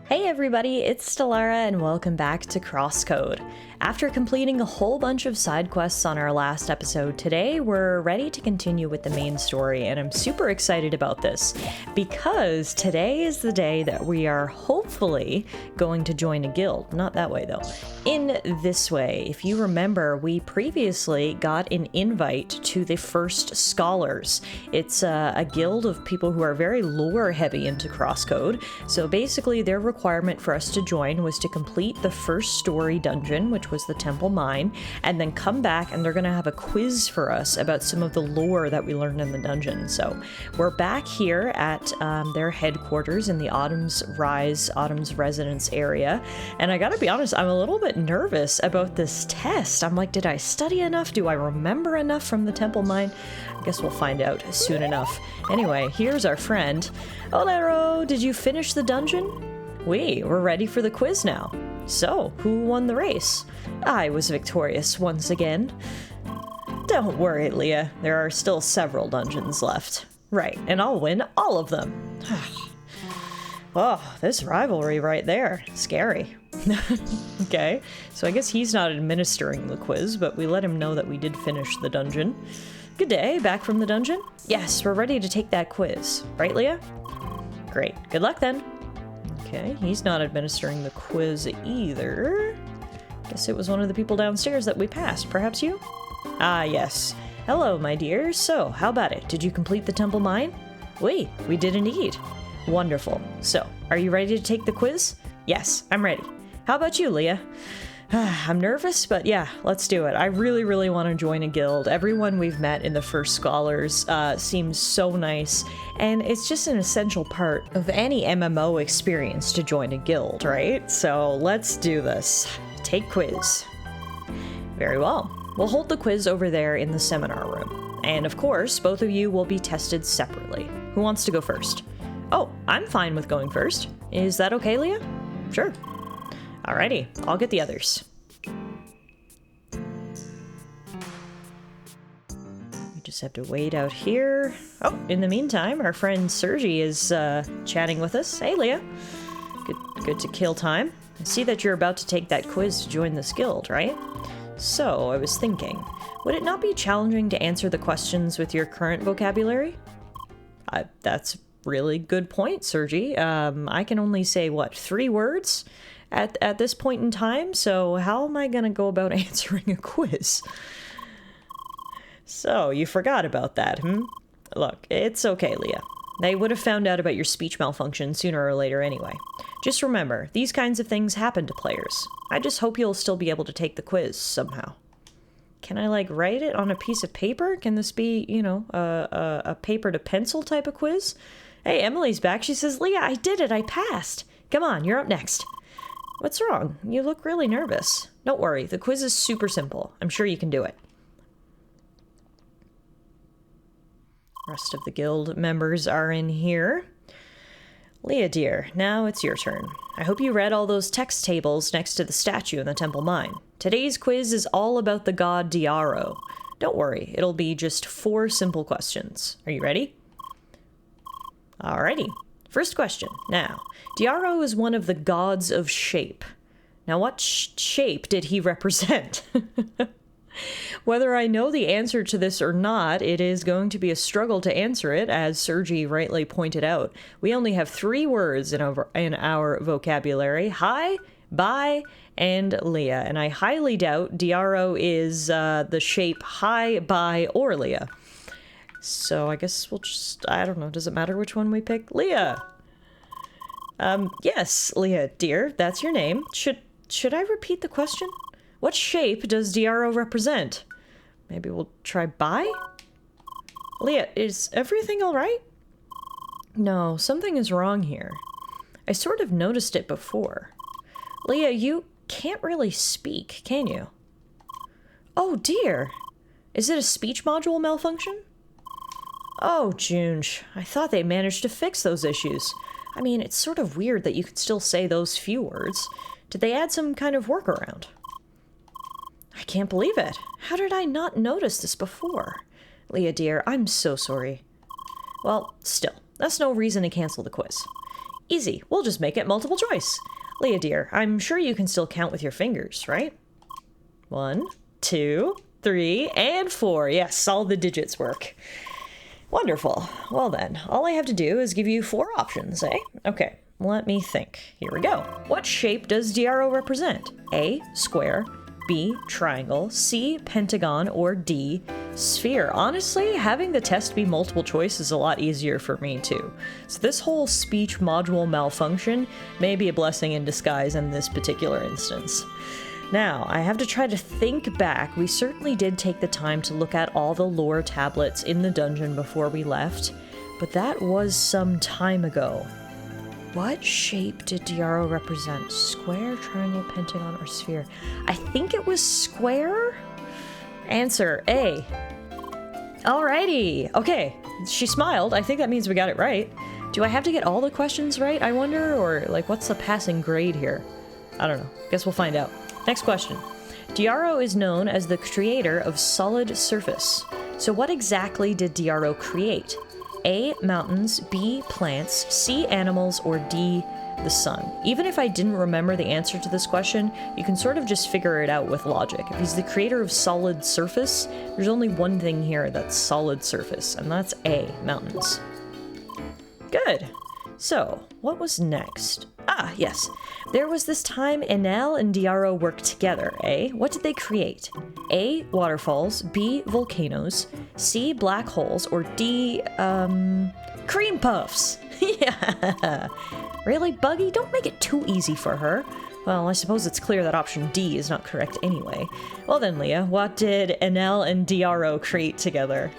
Hey everybody, it's Tallara and welcome back to CrossCode. After completing a whole bunch of side quests on our last episode, today we're ready to continue with the main story, and I'm super excited about this because today is the day that we are hopefully going to join a guild. Not that way though. In this way, if you remember, we previously got an invite to the First Scholars. It's a guild of people who are very lore heavy into CrossCode. So basically their requirement for us to join was to complete the first story dungeon, which was the Temple Mine, and then come back and they're going to have a quiz for us about some of the lore that we learned in the dungeon. So we're back here at their headquarters in the Autumn's Residence area, and I gotta be honest, I'm a little bit nervous about this test. I'm like, did I study enough? Do I remember enough from the Temple Mine? I guess we'll find out soon enough. Anyway, here's our friend. Olero, did you finish the dungeon? We're ready for the quiz now. So, who won the race? I was victorious once again. Don't worry, Leah. There are still several dungeons left. Right, and I'll win all of them. Oh, this rivalry right there. Scary. Okay, so I guess he's not administering the quiz, but we let him know that we did finish the dungeon. Good day, back from the dungeon? Yes, we're ready to take that quiz. Right, Leah? Great. Good luck then. Okay, he's not administering the quiz either. Guess it was one of the people downstairs that we passed. Perhaps you? Ah, yes. Hello, my dear. So, how about it? Did you complete the Temple Mine? We did indeed. Wonderful. So, are you ready to take the quiz? Yes, I'm ready. How about you, Leah? I'm nervous, but yeah, let's do it. I really want to join a guild. Everyone we've met in the First Scholars seems so nice, and it's just an essential part of any MMO experience to join a guild, right? So let's do this. Take quiz. Very well. We'll hold the quiz over there in the seminar room. And of course, both of you will be tested separately. Who wants to go first? Oh, I'm fine with going first. Is that okay, Leah? Sure. Alrighty, I'll get the others. We just have to wait out here. Oh, in the meantime, our friend Sergi is chatting with us. Hey, Leah. Good to kill time. I see that you're about to take that quiz to join this guild, right? So, I was thinking, would it not be challenging to answer the questions with your current vocabulary? That's a really good point, Sergi. I can only say, 3 words? At this point in time, so how am I gonna go about answering a quiz? So, you forgot about that, Look, it's okay, Leah. They would have found out about your speech malfunction sooner or later anyway. Just remember, these kinds of things happen to players. I just hope you'll still be able to take the quiz somehow. Can I, write it on a piece of paper? Can this be, a paper to pencil type of quiz? Hey, Emily's back. She says, Leah, I did it. I passed. Come on, you're up next. What's wrong? You look really nervous. Don't worry, the quiz is super simple. I'm sure you can do it. Rest of the guild members are in here. Leah, dear, now it's your turn. I hope you read all those text tables next to the statue in the Temple Mine. Today's quiz is all about the god Diaro. Don't worry, it'll be just 4 simple questions. Are you ready? Alrighty. First question. Now, Diaro is one of the gods of shape. Now, what shape did he represent? Whether I know the answer to this or not, it is going to be a struggle to answer it, as Sergi rightly pointed out. We only have 3 words in our vocabulary: hi, bye, and Leah. And I highly doubt Diaro is the shape hi, bye, or Leah. So I guess we'll just, I don't know, does it matter which one we pick? Leah! Yes, Leah, dear, that's your name. Should I repeat the question? What shape does Diaro represent? Maybe we'll try bye? Leah, is everything alright? No, something is wrong here. I sort of noticed it before. Leah, you can't really speak, can you? Oh dear! Is it a speech module malfunction? Oh, Junge, I thought they managed to fix those issues. I mean, it's sort of weird that you could still say those few words. Did they add some kind of workaround? I can't believe it. How did I not notice this before? Leah, dear, I'm so sorry. Well, still, that's no reason to cancel the quiz. Easy. We'll just make it multiple choice. Leah dear, I'm sure you can still count with your fingers, right? 1, 2, 3, and 4. Yes, all the digits work. Wonderful. Well then, all I have to do is give you 4 options, eh? Okay, let me think. Here we go. What shape does DRO represent? A, square, B, triangle, C, pentagon, or D, sphere. Honestly, having the test be multiple choice is a lot easier for me too. So this whole speech module malfunction may be a blessing in disguise in this particular instance. Now, I have to try to think back. We certainly did take the time to look at all the lore tablets in the dungeon before we left, but that was some time ago. What shape did DRO represent? Square, triangle, pentagon, or sphere? I think it was square? Answer A. Alrighty. Okay, she smiled. I think that means we got it right. Do I have to get all the questions right, I wonder? Or, like, what's the passing grade here? I don't know. Guess we'll find out. Next question. DRO is known as the creator of solid surface. So what exactly did DRO create? A, mountains, B, plants, C, animals, or D, the sun. Even if I didn't remember the answer to this question, you can sort of just figure it out with logic. If he's the creator of solid surface, there's only one thing here that's solid surface, and that's A, mountains. Good. So, what was next? Ah, yes. There was this time Enel and DRO worked together, eh? What did they create? A, waterfalls, B, volcanoes, C, black holes, or D, cream puffs. Yeah. Really, Buggy? Don't make it too easy for her. Well, I suppose it's clear that option D is not correct anyway. Well then, Leah, what did Enel and DRO create together?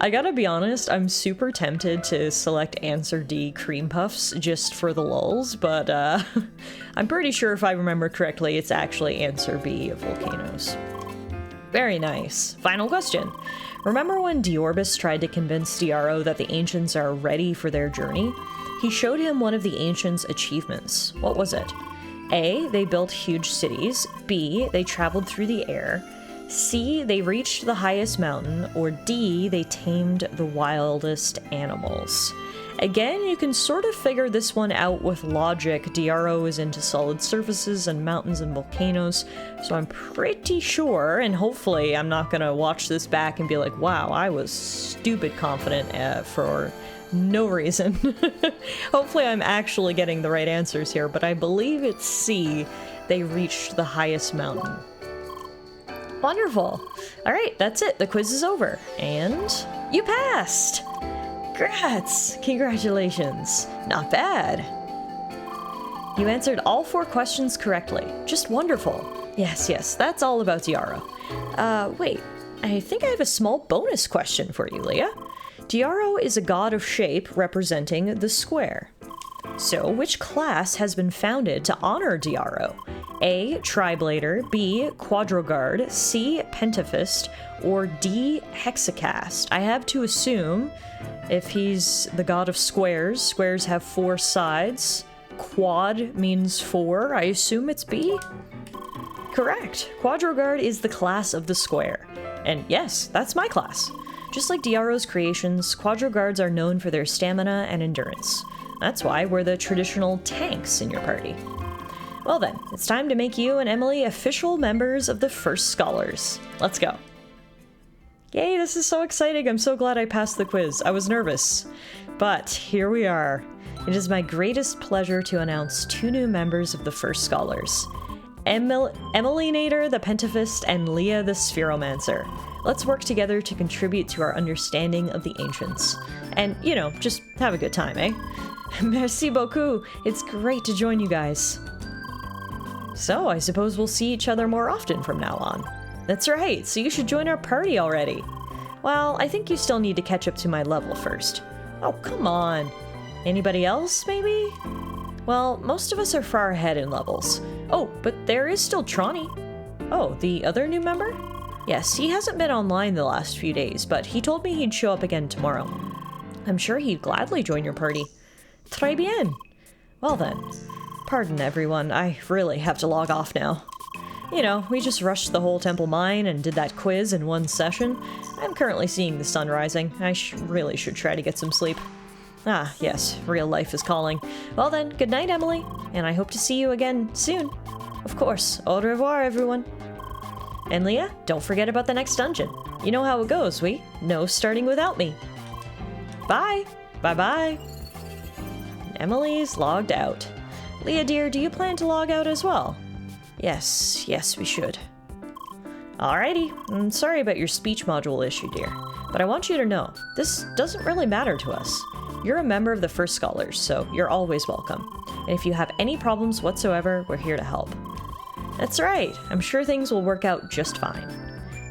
I gotta be honest, I'm super tempted to select answer D, cream puffs, just for the lulz, but I'm pretty sure if I remember correctly, it's actually answer B, volcanoes. Very nice. Final question. Remember when Diorbis tried to convince DRO that the Ancients are ready for their journey? He showed him one of the Ancients' achievements. What was it? A, they built huge cities. B, they traveled through the air. C, they reached the highest mountain, or D, they tamed the wildest animals. Again, you can sort of figure this one out with logic. DRO is into solid surfaces and mountains and volcanoes, so I'm pretty sure, and hopefully I'm not gonna watch this back and be like, wow, I was stupid confident for no reason. Hopefully I'm actually getting the right answers here, but I believe it's C, they reached the highest mountain. Wonderful. All right, that's it. The quiz is over. And you passed! Congrats! Congratulations. Not bad. You answered all 4 questions correctly. Just wonderful. Yes, that's all about DRO. Wait. I think I have a small bonus question for you, Leah. DRO is a god of shape representing the square. So, which class has been founded to honor DRO? A, Triblader, B, Quadroguard, C, Pentafist, or D, Hexacast? I have to assume if he's the god of squares, squares have 4 sides. Quad means 4. I assume it's B? Correct. Quadroguard is the class of the square. And yes, that's my class. Just like DRO's creations, Quadroguards are known for their stamina and endurance. That's why we're the traditional tanks in your party. Well then, it's time to make you and Emily official members of the First Scholars. Let's go. Yay, this is so exciting. I'm so glad I passed the quiz. I was nervous, but here we are. It is my greatest pleasure to announce 2 new members of the First Scholars. Emily Nader, the Pentafist, and Leah, the Spheromancer. Let's work together to contribute to our understanding of the Ancients. And, you know, just have a good time, eh? Merci beaucoup. It's great to join you guys. So, I suppose we'll see each other more often from now on. That's right, so you should join our party already. Well, I think you still need to catch up to my level first. Oh, come on. Anybody else, maybe? Well, most of us are far ahead in levels. Oh, but there is still Tronny. Oh, the other new member? Yes, he hasn't been online the last few days, but he told me he'd show up again tomorrow. I'm sure he'd gladly join your party. Très bien. Well then. Pardon everyone, I really have to log off now. You know, we just rushed the whole temple mine and did that quiz in one session. I'm currently seeing the sun rising. I really should try to get some sleep. Ah, yes, real life is calling. Well then, good night, Emily, and I hope to see you again soon. Of course, au revoir, everyone. And Leah, don't forget about the next dungeon. You know how it goes, no starting without me. Bye! Bye-bye! Emily's logged out. Leah, dear, do you plan to log out as well? Yes, we should. Alrighty, I'm sorry about your speech module issue, dear, but I want you to know, this doesn't really matter to us. You're a member of the First Scholars, so you're always welcome. And if you have any problems whatsoever, we're here to help. That's right, I'm sure things will work out just fine.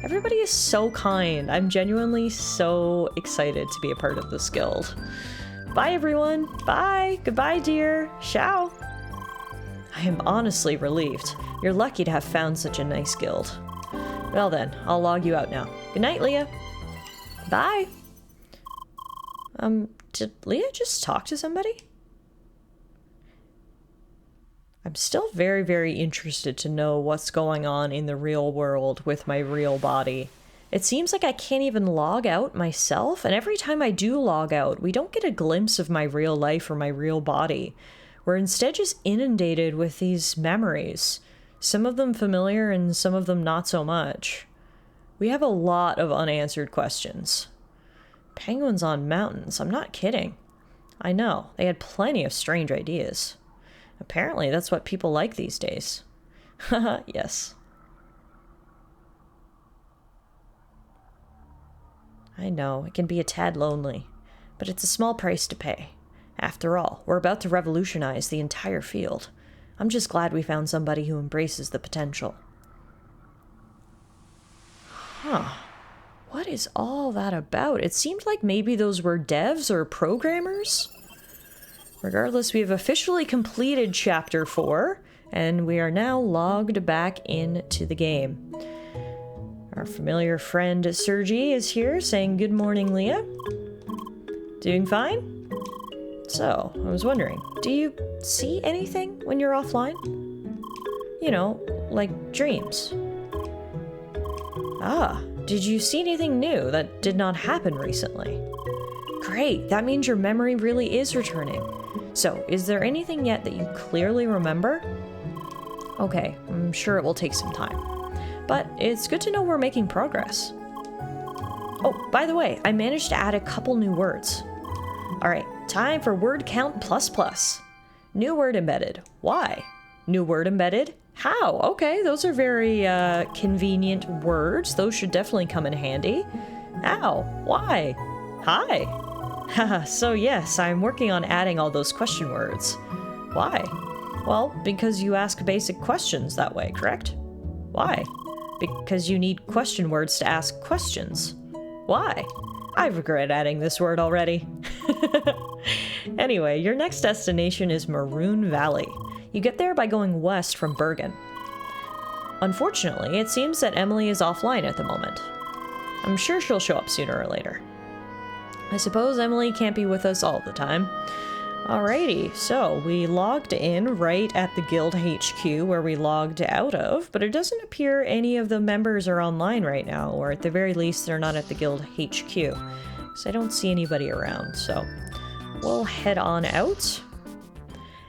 Everybody is so kind. I'm genuinely so excited to be a part of this guild. Bye, everyone. Bye. Goodbye, dear. Ciao. I am honestly relieved. You're lucky to have found such a nice guild. Well then, I'll log you out now. Good night, Leah. Bye. Did Leah just talk to somebody? I'm still very, very interested to know what's going on in the real world with my real body. It seems like I can't even log out myself, and every time I do log out, we don't get a glimpse of my real life or my real body. We're instead just inundated with these memories. Some of them familiar and some of them not so much. We have a lot of unanswered questions. Penguins on mountains, I'm not kidding. I know, they had plenty of strange ideas. Apparently that's what people like these days. Haha, yes. I know, it can be a tad lonely, but it's a small price to pay. After all, we're about to revolutionize the entire field. I'm just glad we found somebody who embraces the potential. Huh. What is all that about? It seemed like maybe those were devs or programmers? Regardless, we have officially completed Chapter 4, and we are now logged back into the game. Our familiar friend Sergi is here, saying good morning, Leah. Doing fine? So, I was wondering, do you see anything when you're offline? You know, like dreams. Ah, did you see anything new that did not happen recently? Great, that means your memory really is returning. So, is there anything yet that you clearly remember? Okay, I'm sure it will take some time. But it's good to know we're making progress. Oh, by the way, I managed to add a couple new words. Alright, time for word count plus. New word embedded. Why? New word embedded? How? Okay, those are very convenient words. Those should definitely come in handy. How? Why? Hi. Haha, so yes, I'm working on adding all those question words. Why? Well, because you ask basic questions that way, correct? Why? Because you need question words to ask questions. Why? I regret adding this word already. Anyway, your next destination is Maroon Valley. You get there by going west from Bergen. Unfortunately, it seems that Emily is offline at the moment. I'm sure she'll show up sooner or later. I suppose Emily can't be with us all the time. Alrighty, so we logged in right at the guild HQ where we logged out of, but it doesn't appear any of the members are online right now, or at the very least they're not at the guild HQ, because I don't see anybody around, so we'll head on out.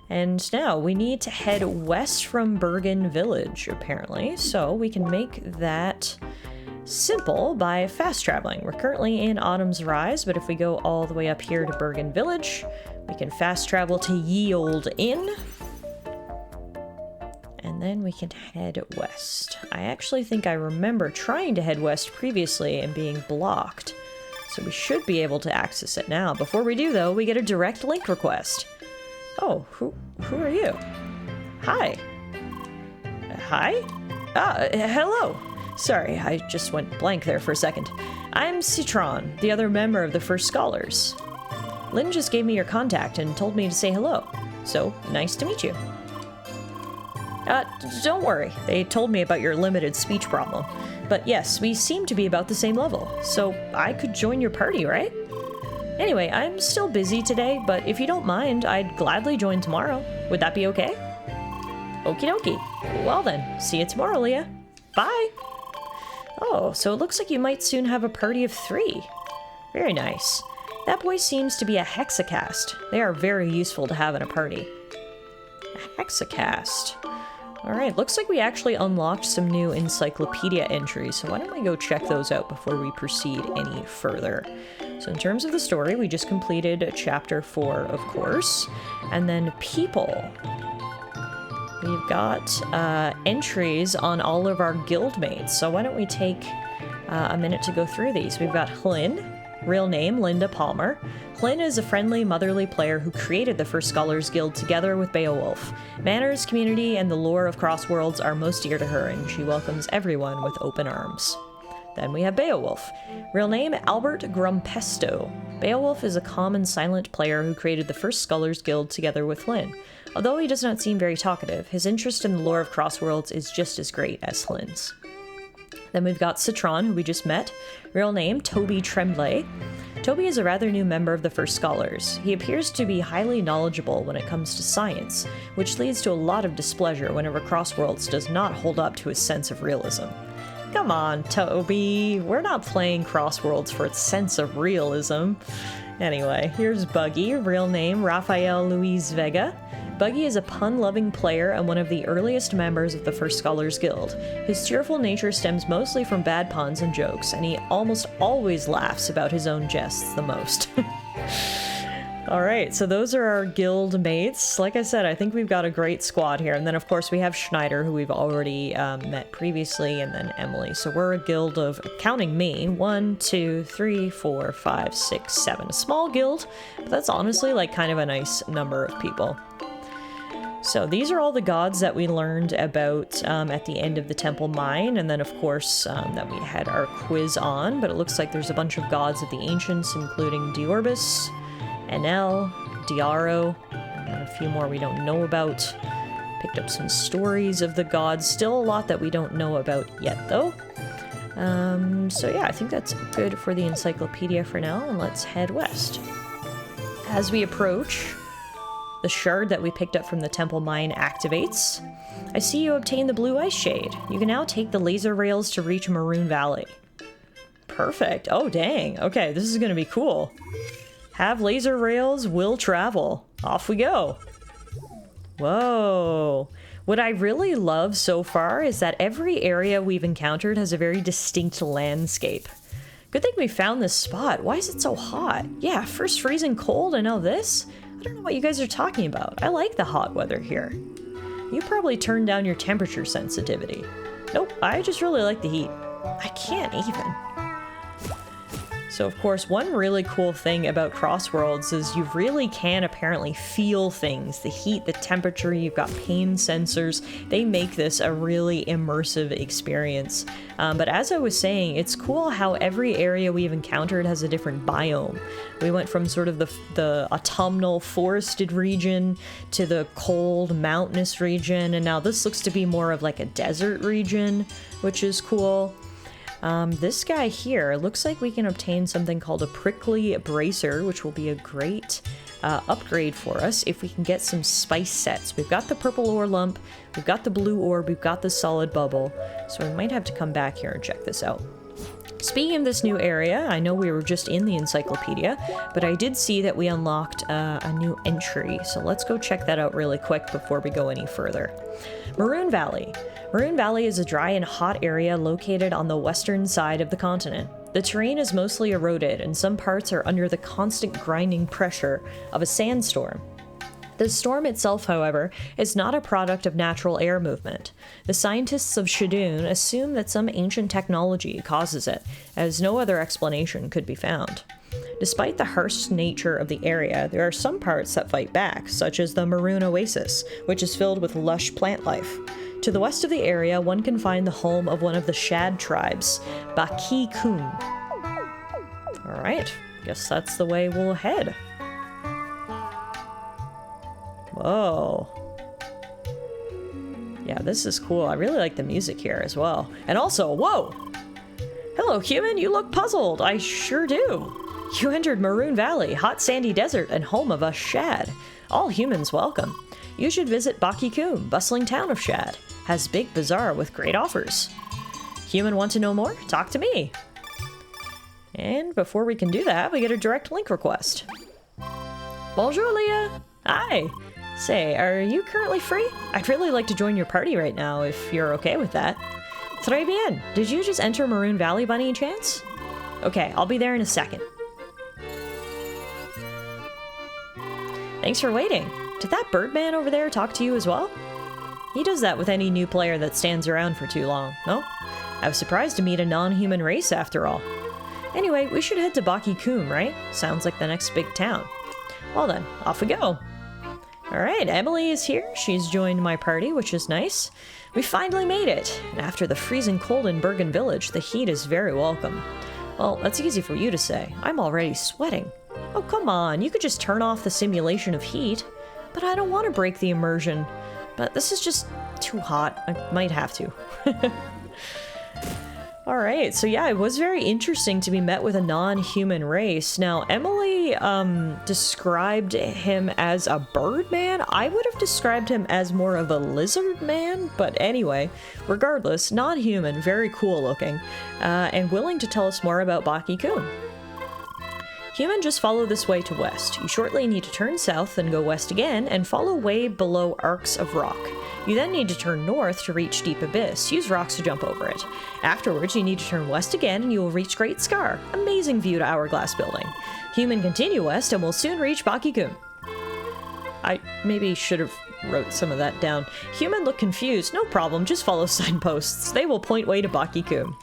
And now we need to head west from Bergen Village, apparently, so we can make that simple by fast traveling. We're currently in Autumn's Rise, but if we go all the way up here to Bergen Village, we can fast travel to Ye Olde Inn, and then we can head west. I actually think I remember trying to head west previously and being blocked, so we should be able to access it now. Before we do, though, we get a direct link request. Oh, who are you? Hi. Hi? Hello. Sorry, I just went blank there for a second. I'm Citron, the other member of the First Scholars. Lynn just gave me your contact and told me to say hello, so nice to meet you. Don't worry, they told me about your limited speech problem. But yes, we seem to be about the same level, so I could join your party, right? Anyway, I'm still busy today, but if you don't mind, I'd gladly join tomorrow. Would that be okay? Okie dokie. Well then, see you tomorrow, Leah. Bye! Oh, so it looks like you might soon have a party of 3. Very nice. That boy seems to be a hexacast. They are very useful to have in a party. A hexacast. Alright, looks like we actually unlocked some new encyclopedia entries, so why don't we go check those out before we proceed any further. So in terms of the story, we just completed chapter 4, of course, and then people. We've got entries on all of our guildmates, so why don't we take a minute to go through these. We've got Hlyn, real name Linda Palmer. Hlyn is a friendly, motherly player who created the first Scholars Guild together with Beowulf. Manners, community, and the lore of CrossWorlds are most dear to her, and she welcomes everyone with open arms. Then we have Beowulf. Real name Albert Grumpesto. Beowulf is a calm and silent player who created the first Scholars Guild together with Hlyn. Although he does not seem very talkative, his interest in the lore of CrossWorlds is just as great as Hlyn's. Then we've got Citron, who we just met. Real name Toby Tremblay. Toby is a rather new member of the First Scholars. He appears to be highly knowledgeable when it comes to science, which leads to a lot of displeasure whenever CrossWorlds does not hold up to his sense of realism. Come on, Toby, we're not playing CrossWorlds for its sense of realism. Anyway, here's Buggy, real name Rafael Luis Vega. Buggy is a pun-loving player and one of the earliest members of the First Scholars Guild. His cheerful nature stems mostly from bad puns and jokes, and he almost always laughs about his own jests the most. Alright, so those are our guild mates. Like I said, I think we've got a great squad here. And then, of course, we have Schneider, who we've already met previously, and then Emily. So we're a guild of, counting me, 1, 2, 3, 4, 5, 6, 7. A small guild, but that's honestly like kind of a nice number of people. So these are all the gods that we learned about at the end of the Temple Mine, and then of course that we had our quiz on, but it looks like there's a bunch of gods of the ancients, including Diorbis, Enel, Diaro, and a few more we don't know about. Picked up some stories of the gods, still a lot that we don't know about yet though. So yeah, I think that's good for the encyclopedia for now, and let's head west. As we approach, the shard that we picked up from the Temple Mine activates. I see you obtained the blue ice shade. You can now take the laser rails to reach Maroon Valley. Perfect. Oh, dang. Okay, this is gonna be cool. Have laser rails, will travel. Off we go. Whoa. What I really love so far is that every area we've encountered has a very distinct landscape. Good thing we found this spot. Why is it so hot? Yeah, first freezing cold and now this? I don't know what you guys are talking about. I like the hot weather here. You probably turned down your temperature sensitivity. Nope, I just really like the heat. I can't even. So of course, one really cool thing about CrossWorlds is you really can apparently feel things. The heat, the temperature, you've got pain sensors. They make this a really immersive experience. But as I was saying, it's cool how every area we've encountered has a different biome. We went from sort of the autumnal forested region to the cold mountainous region, and now this looks to be more of like a desert region, which is cool. This guy here, looks like we can obtain something called a prickly bracer, which will be a great upgrade for us if we can get some spice sets. We've got the purple ore lump, we've got the blue orb, we've got the solid bubble, so we might have to come back here and check this out. Speaking of this new area, I know we were just in the encyclopedia, but I did see that we unlocked a new entry, so let's go check that out really quick before we go any further. Maroon Valley. Maroon Valley is a dry and hot area located on the western side of the continent. The terrain is mostly eroded, and some parts are under the constant grinding pressure of a sandstorm. The storm itself, however, is not a product of natural air movement. The scientists of Shadoon assume that some ancient technology causes it, as no other explanation could be found. Despite the harsh nature of the area, there are some parts that fight back, such as the Maroon Oasis, which is filled with lush plant life. To the west of the area, one can find the home of one of the Shad tribes, Baki Kun. Alright, guess that's the way we'll head. Whoa. Yeah, this is cool. I really like the music here as well. And also, whoa! Hello, human, you look puzzled. I sure do. You entered Maroon Valley, hot sandy desert, and home of us Shad. All humans welcome. You should visit Bakikum, bustling town of Shad. Has big bazaar with great offers. Human want to know more? Talk to me. And before we can do that, we get a direct link request. Bonjour, Leah! Hi! Say, are you currently free? I'd really like to join your party right now, if you're okay with that. Très bien! Did you just enter Maroon Valley by any chance? Okay, I'll be there in a second. Thanks for waiting. Did that Birdman over there talk to you as well? He does that with any new player that stands around for too long, no? I was surprised to meet a non-human race after all. Anyway, we should head to Baki Kum, right? Sounds like the next big town. Well then, off we go. Alright, Emily is here. She's joined my party, which is nice. We finally made it. And after the freezing cold in Bergen Village, the heat is very welcome. Well, that's easy for you to say. I'm already sweating. Oh, come on. You could just turn off the simulation of heat. But I don't want to break the immersion. But this is just too hot. I might have to. Alright, so yeah, it was very interesting to be met with a non-human race. Now, Emily described him as a bird man. I would have described him as more of a lizard man, but anyway, regardless, non-human, very cool looking, and willing to tell us more about Baki Kum. Human, just follow this way to west. You shortly need to turn south, then go west again, and follow way below arcs of rock. You then need to turn north to reach Deep Abyss. Use rocks to jump over it. Afterwards, you need to turn west again, and you will reach Great Scar. Amazing view to Hourglass Building. Human, continue west, and we'll soon reach Baki Kum. I maybe should have wrote some of that down. Human, look confused. No problem, just follow signposts. They will point way to Baki Kum.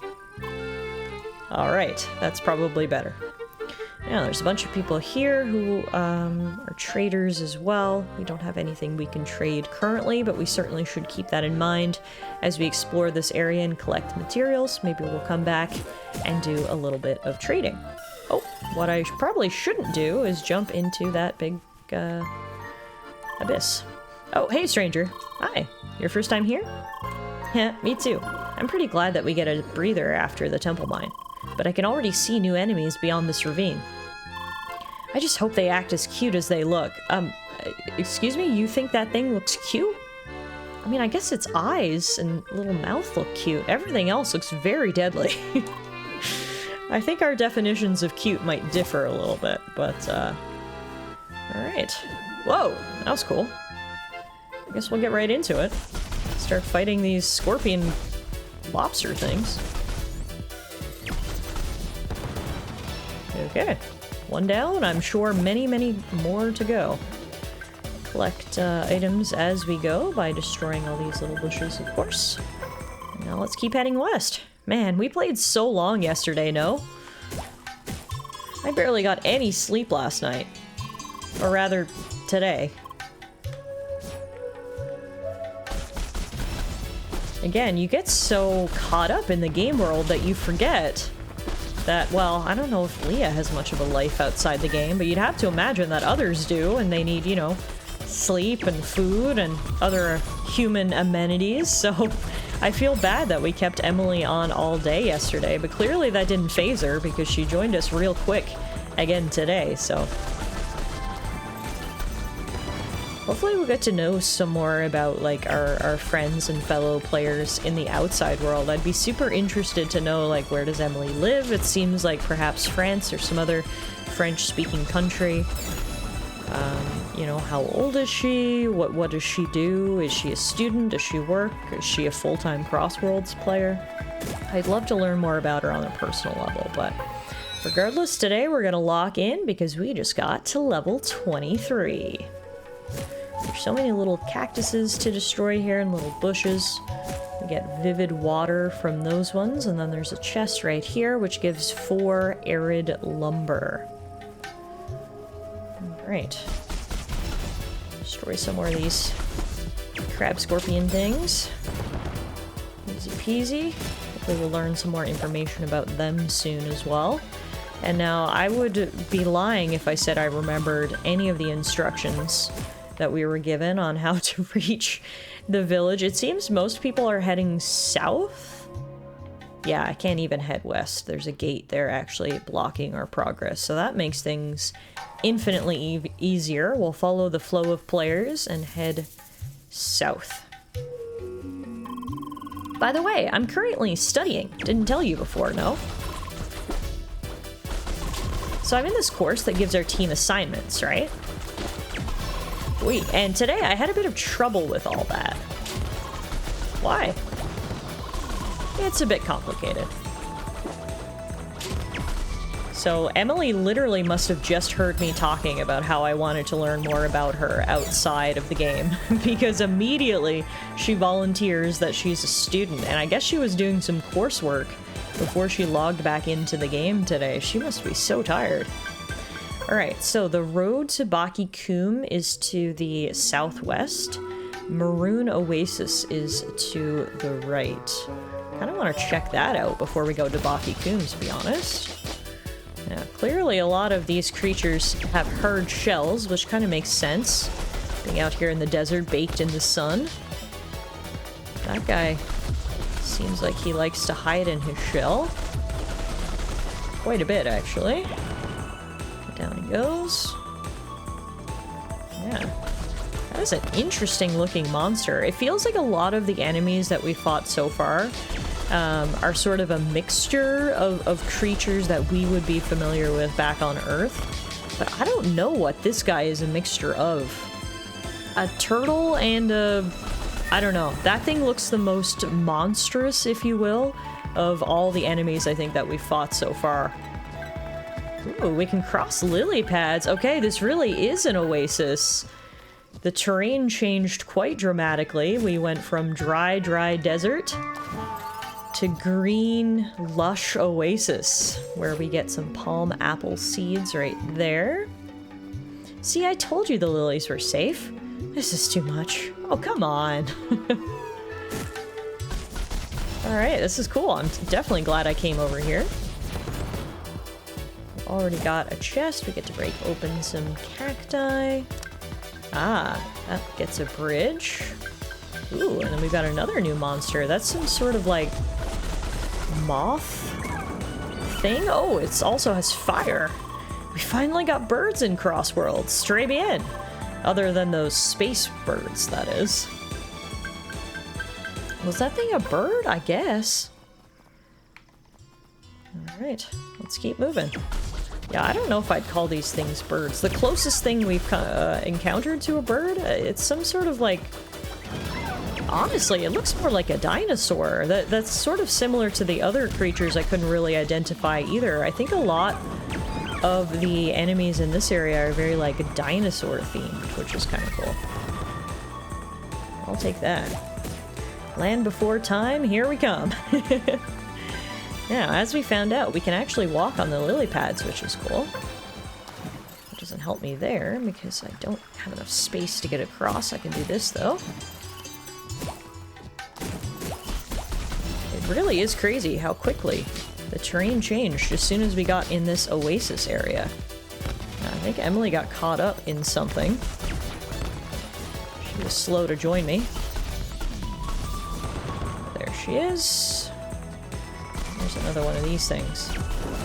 Alright, that's probably better. Yeah, there's a bunch of people here who are traders as well. We don't have anything we can trade currently, but we certainly should keep that in mind as we explore this area and collect materials. Maybe we'll come back and do a little bit of trading. Oh, what I probably shouldn't do is jump into that big abyss. Oh, hey, stranger. Hi. Your first time here? Yeah, me too. I'm pretty glad that we get a breather after the temple mine. But I can already see new enemies beyond this ravine. I just hope they act as cute as they look. Excuse me? You think that thing looks cute? I mean, I guess its eyes and little mouth look cute. Everything else looks very deadly. I think our definitions of cute might differ a little bit, but, alright. Whoa! That was cool. I guess we'll get right into it. Start fighting these scorpion lobster things. Okay, one down. I'm sure many, many more to go. Collect items as we go by destroying all these little bushes, of course. Now let's keep heading west. Man, we played so long yesterday, no? I barely got any sleep last night. Or rather, today. Again, you get so caught up in the game world that you forget that, well, I don't know if Leah has much of a life outside the game, but you'd have to imagine that others do, and they need, you know, sleep and food and other human amenities, so I feel bad that we kept Emily on all day yesterday, but clearly that didn't faze her because she joined us real quick again today, so hopefully we'll get to know some more about, like, our friends and fellow players in the outside world. I'd be super interested to know, like, where does Emily live? It seems like perhaps France or some other French-speaking country. You know, how old is she? What does she do? Is she a student? Does she work? Is she a full-time CrossWorlds player? I'd love to learn more about her on a personal level, but regardless, today we're gonna lock in because we just got to level 23. There's so many little cactuses to destroy here and little bushes. We get vivid water from those ones, and then there's a chest right here which gives 4 arid lumber. Alright. Destroy some more of these crab scorpion things. Easy peasy. Hopefully we'll learn some more information about them soon as well. And now I would be lying if I said I remembered any of the instructions that we were given on how to reach the village. It seems most people are heading south. Yeah, I can't even head west. There's a gate there actually blocking our progress, so that makes things infinitely easier. We'll follow the flow of players and head south. By the way, I'm currently studying. Didn't tell you before, no? So I'm in this course that gives our team assignments, right? Wait, and today I had a bit of trouble with all that. Why? It's a bit complicated. So Emily literally must have just heard me talking about how I wanted to learn more about her outside of the game, because immediately she volunteers that she's a student, and I guess she was doing some coursework before she logged back into the game today. She must be so tired. Alright, so the road to Baki Kum is to the southwest. Maroon Oasis is to the right. Kind of want to check that out before we go to Baki Kum, to be honest. Now, clearly a lot of these creatures have hard shells, which kind of makes sense. Being out here in the desert, baked in the sun. That guy seems like he likes to hide in his shell. Quite a bit, actually. Down he goes. Yeah. That is an interesting looking monster. It feels like a lot of the enemies that we fought so far are sort of a mixture of creatures that we would be familiar with back on Earth. But I don't know what this guy is a mixture of. A turtle and a... I don't know. That thing looks the most monstrous, if you will, of all the enemies I think that we've fought so far. Ooh, we can cross lily pads. Okay, this really is an oasis. The terrain changed quite dramatically. We went from dry desert to green, lush oasis, where we get some palm apple seeds right there. See, I told you the lilies were safe. This is too much. Oh, come on. Alright, this is cool. I'm definitely glad I came over here. We've already got a chest. We get to break open some cacti. Ah, that gets a bridge. Ooh, and then we've got another new monster. That's some sort of, like, moth thing? Oh, it also has fire. We finally got birds in CrossWorlds. Stray bien. Other than those space birds, that is. Was that thing a bird? I guess. Alright, let's keep moving. Yeah, I don't know if I'd call these things birds. The closest thing we've encountered to a bird, it's some sort of like... Honestly, it looks more like a dinosaur. That's sort of similar to the other creatures I couldn't really identify either. I think a lot of the enemies in this area are very, like, dinosaur themed, which is kind of cool. I'll take that. Land before time, here we come. Now, as we found out, we can actually walk on the lily pads, which is cool. It doesn't help me there, because I don't have enough space to get across. I can do this, though. It really is crazy how quickly the terrain changed as soon as we got in this oasis area. I think Emily got caught up in something. She was slow to join me. There she is. There's another one of these things.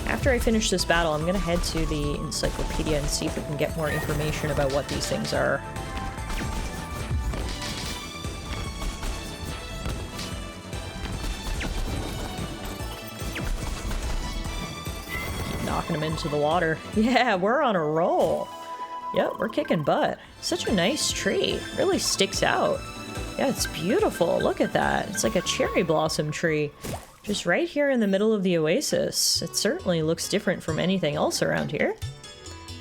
After I finish this battle, I'm gonna head to the encyclopedia and see if we can get more information about what these things are. Knocking them into the water. Yeah, we're on a roll. Yep, we're kicking butt. Such a nice tree. Really sticks out. Yeah, it's beautiful. Look at that. It's like a cherry blossom tree. Just right here in the middle of the oasis. It certainly looks different from anything else around here.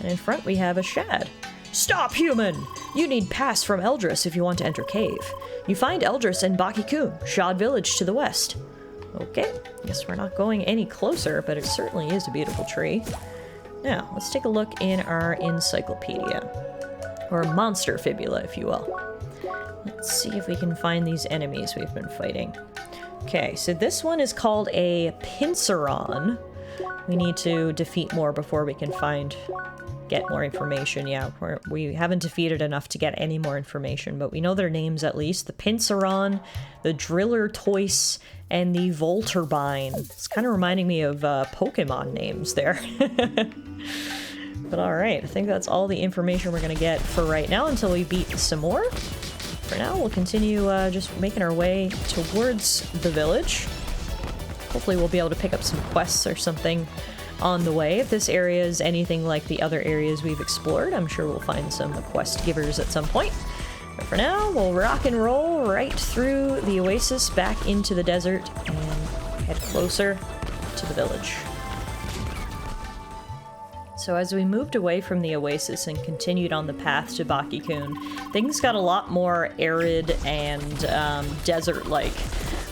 And in front we have a shad. Stop, human! You need pass from Eldris if you want to enter cave. You find Eldris in Baki Kum, Shad village to the west. Okay, guess we're not going any closer, but it certainly is a beautiful tree. Now, let's take a look in our encyclopedia. Or monster fibula, if you will. Let's see if we can find these enemies we've been fighting. Okay, so this one is called a Pinceron. We need to defeat more before we can get more information. Yeah, we haven't defeated enough to get any more information, but we know their names at least. The Pinceron, the Driller Toys, and the Volturbine. It's kind of reminding me of Pokemon names there. But alright, I think that's all the information we're going to get for right now until we beat some more. For now, we'll continue just making our way towards the village. Hopefully we'll be able to pick up some quests or something on the way. If this area is anything like the other areas we've explored, I'm sure we'll find some quest givers at some point. But for now, we'll rock and roll right through the oasis back into the desert and head closer to the village. So as we moved away from the oasis and continued on the path to Bakikun, things got a lot more arid and desert-like.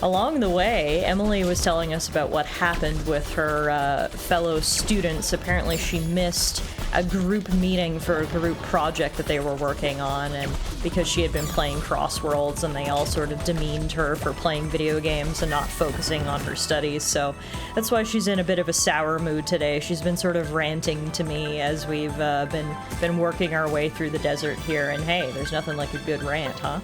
Along the way, Emily was telling us about what happened with her fellow students. Apparently she missed a group meeting for a group project that they were working on, and because she had been playing CrossWorlds, and they all sort of demeaned her for playing video games and not focusing on her studies, so that's why she's in a bit of a sour mood today. She's been sort of ranting to me as we've been working our way through the desert here, and hey, there's nothing like a good rant, huh?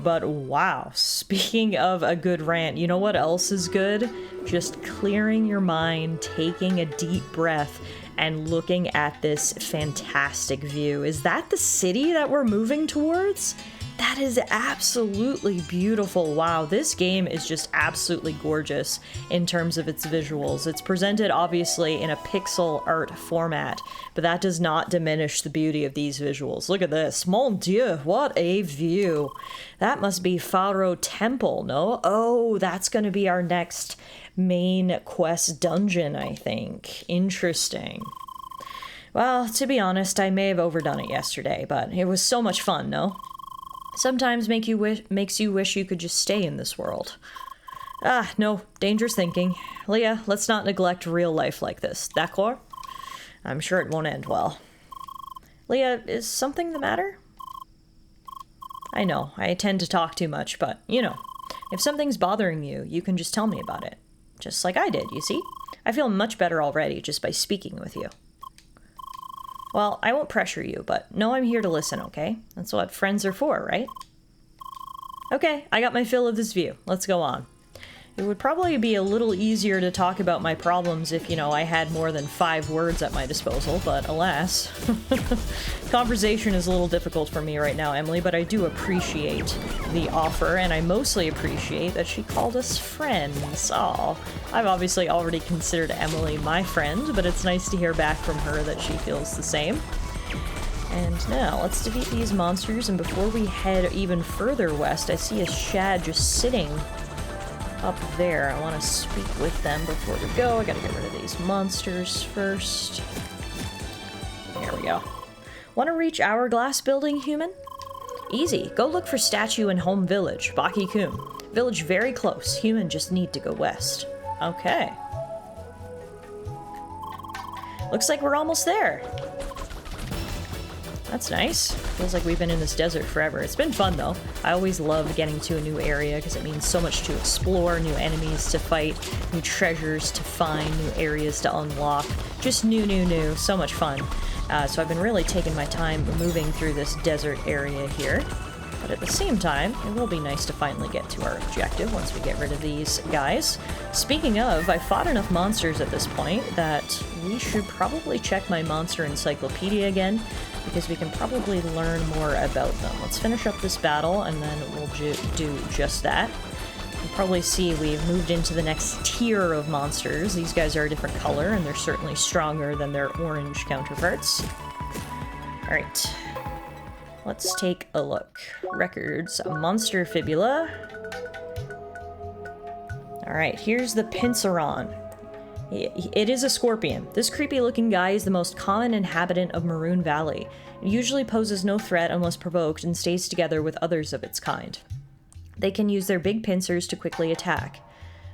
But wow, speaking of a good rant, you know what else is good? Just clearing your mind, taking a deep breath, and looking at this fantastic view. Is that the city that we're moving towards? That is absolutely beautiful. Wow, this game is just absolutely gorgeous in terms of its visuals. It's presented obviously in a pixel art format, but that does not diminish the beauty of these visuals. Look at this. Mon Dieu, what a view. That must be Pharaoh Temple, no? Oh, that's going to be our next main quest dungeon, I think. Interesting. Well, to be honest, I may have overdone it yesterday, but it was so much fun, no? Sometimes makes you wish you could just stay in this world. Ah, no, dangerous thinking. Leah, let's not neglect real life like this. D'accord? I'm sure it won't end well. Leah, is something the matter? I know, I tend to talk too much, but, you know, if something's bothering you, you can just tell me about it. Just like I did, you see? I feel much better already just by speaking with you. Well, I won't pressure you, but know I'm here to listen, okay? That's what friends are for, right? Okay, I got my fill of this view. Let's go on. It would probably be a little easier to talk about my problems if, you know, I had more than 5 words at my disposal, but alas. Conversation is a little difficult for me right now, Emily, but I do appreciate the offer, and I mostly appreciate that she called us friends. Aw, I've obviously already considered Emily my friend, but it's nice to hear back from her that she feels the same. And now, let's defeat these monsters, and before we head even further west, I see a shad just sitting up there. I want to speak with them before we go. I gotta get rid of these monsters first. There we go. Want to reach Hourglass Building, human? Easy. Go look for statue in home village, Bakikun. Village very close. Human just need to go west. Okay. Looks like we're almost there. That's nice. Feels like we've been in this desert forever. It's been fun, though. I always love getting to a new area because it means so much to explore, new enemies to fight, new treasures to find, new areas to unlock. Just new. So much fun. So I've been really taking my time moving through this desert area here. But at the same time, it will be nice to finally get to our objective once we get rid of these guys. Speaking of, I fought enough monsters at this point that we should probably check my monster encyclopedia again, because we can probably learn more about them. Let's finish up this battle, and then we'll do just that. You'll probably see we've moved into the next tier of monsters. These guys are a different color, and they're certainly stronger than their orange counterparts. Alright. Let's take a look. Records. Monster Fibula. Alright, here's the Pinceron. It is a scorpion. This creepy-looking guy is the most common inhabitant of Maroon Valley. It usually poses no threat unless provoked and stays together with others of its kind. They can use their big pincers to quickly attack.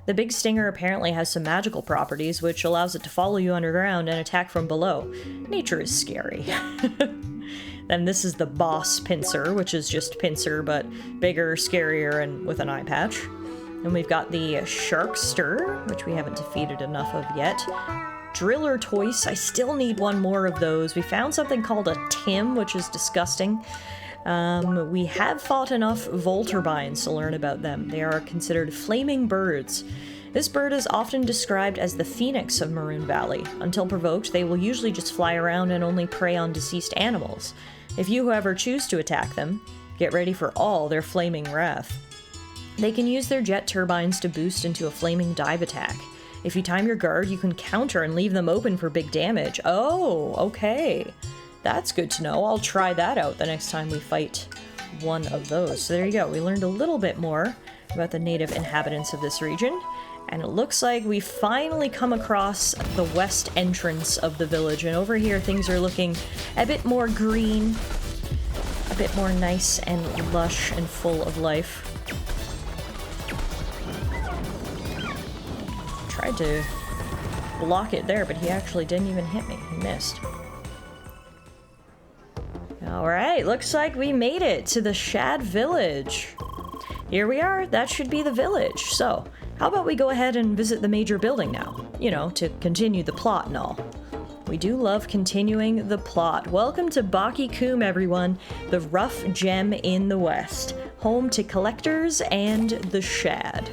The big stinger apparently has some magical properties, which allows it to follow you underground and attack from below. Nature is scary. Then this is the boss pincer, which is just pincer, but bigger, scarier, and with an eye patch. And we've got the Sharkster, which we haven't defeated enough of yet. Driller Toys, I still need one more of those. We found something called a Tim, which is disgusting. We have fought enough Volturbines to learn about them. They are considered flaming birds. This bird is often described as the phoenix of Maroon Valley. Until provoked, they will usually just fly around and only prey on deceased animals. If you, however, choose to attack them, get ready for all their flaming wrath. They can use their jet turbines to boost into a flaming dive attack. If you time your guard, you can counter and leave them open for big damage. Oh, okay. That's good to know. I'll try that out the next time we fight one of those. So there you go. We learned a little bit more about the native inhabitants of this region. And it looks like we finally come across the west entrance of the village. And over here, things are looking a bit more green, a bit more nice and lush and full of life. Tried to block it there, but he actually didn't even hit me. He missed. Alright, looks like we made it to the Shad Village. Here we are. That should be the village. So, how about we go ahead and visit the major building now? You know, to continue the plot and all. We do love continuing the plot. Welcome to Baki Coombe, everyone, the rough gem in the west, home to collectors and the Shad.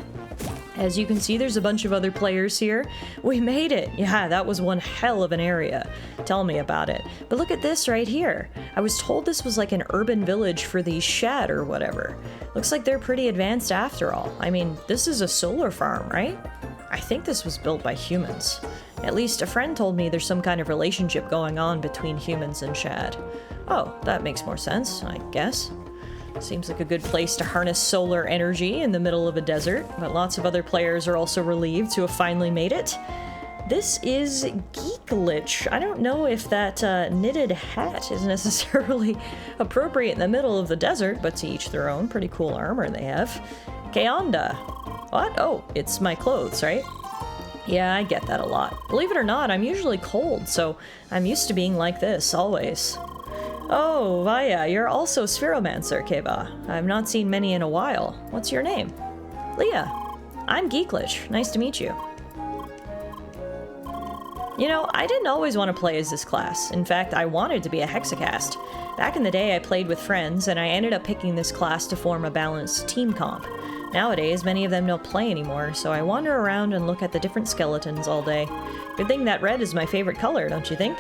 As you can see, there's a bunch of other players here. We made it! Yeah, that was one hell of an area. Tell me about it. But look at this right here. I was told this was like an urban village for these Shad or whatever. Looks like they're pretty advanced after all. I mean, this is a solar farm, right? I think this was built by humans. At least a friend told me there's some kind of relationship going on between humans and Shad. Oh, that makes more sense, I guess. Seems like a good place to harness solar energy in the middle of a desert, but lots of other players are also relieved to have finally made it. This is Geeklich. I don't know if that knitted hat is necessarily appropriate in the middle of the desert, but to each their own. Pretty cool armor they have. Keonda. What? Oh, it's my clothes, right? Yeah, I get that a lot. Believe it or not, I'm usually cold, so I'm used to being like this, always. Oh, Vaya, you're also Spheromancer, Keva. I've not seen many in a while. What's your name? Leah. I'm Geeklich. Nice to meet you. You know, I didn't always want to play as this class. In fact, I wanted to be a Hexacast. Back in the day, I played with friends, and I ended up picking this class to form a balanced team comp. Nowadays, many of them don't play anymore, so I wander around and look at the different skeletons all day. Good thing that red is my favorite color, don't you think?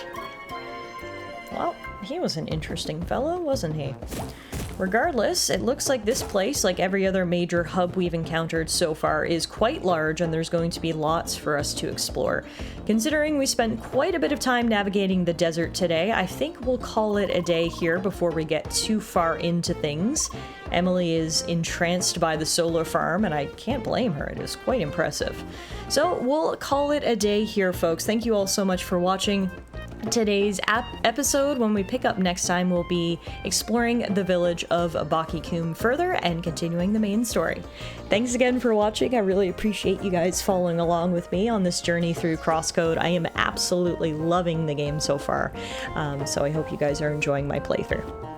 Well, he was an interesting fellow, wasn't he? Regardless, it looks like this place, like every other major hub we've encountered so far, is quite large, and there's going to be lots for us to explore. Considering we spent quite a bit of time navigating the desert today, I think we'll call it a day here before we get too far into things. Emily is entranced by the solar farm, and I can't blame her. It is quite impressive. So we'll call it a day here, folks. Thank you all so much for watching today's episode. When we pick up next time, we'll be exploring the village of Baki Coombe further and continuing the main story. Thanks again for watching. I really appreciate you guys following along with me on this journey through CrossCode. I am absolutely loving the game so far, so I hope you guys are enjoying my playthrough.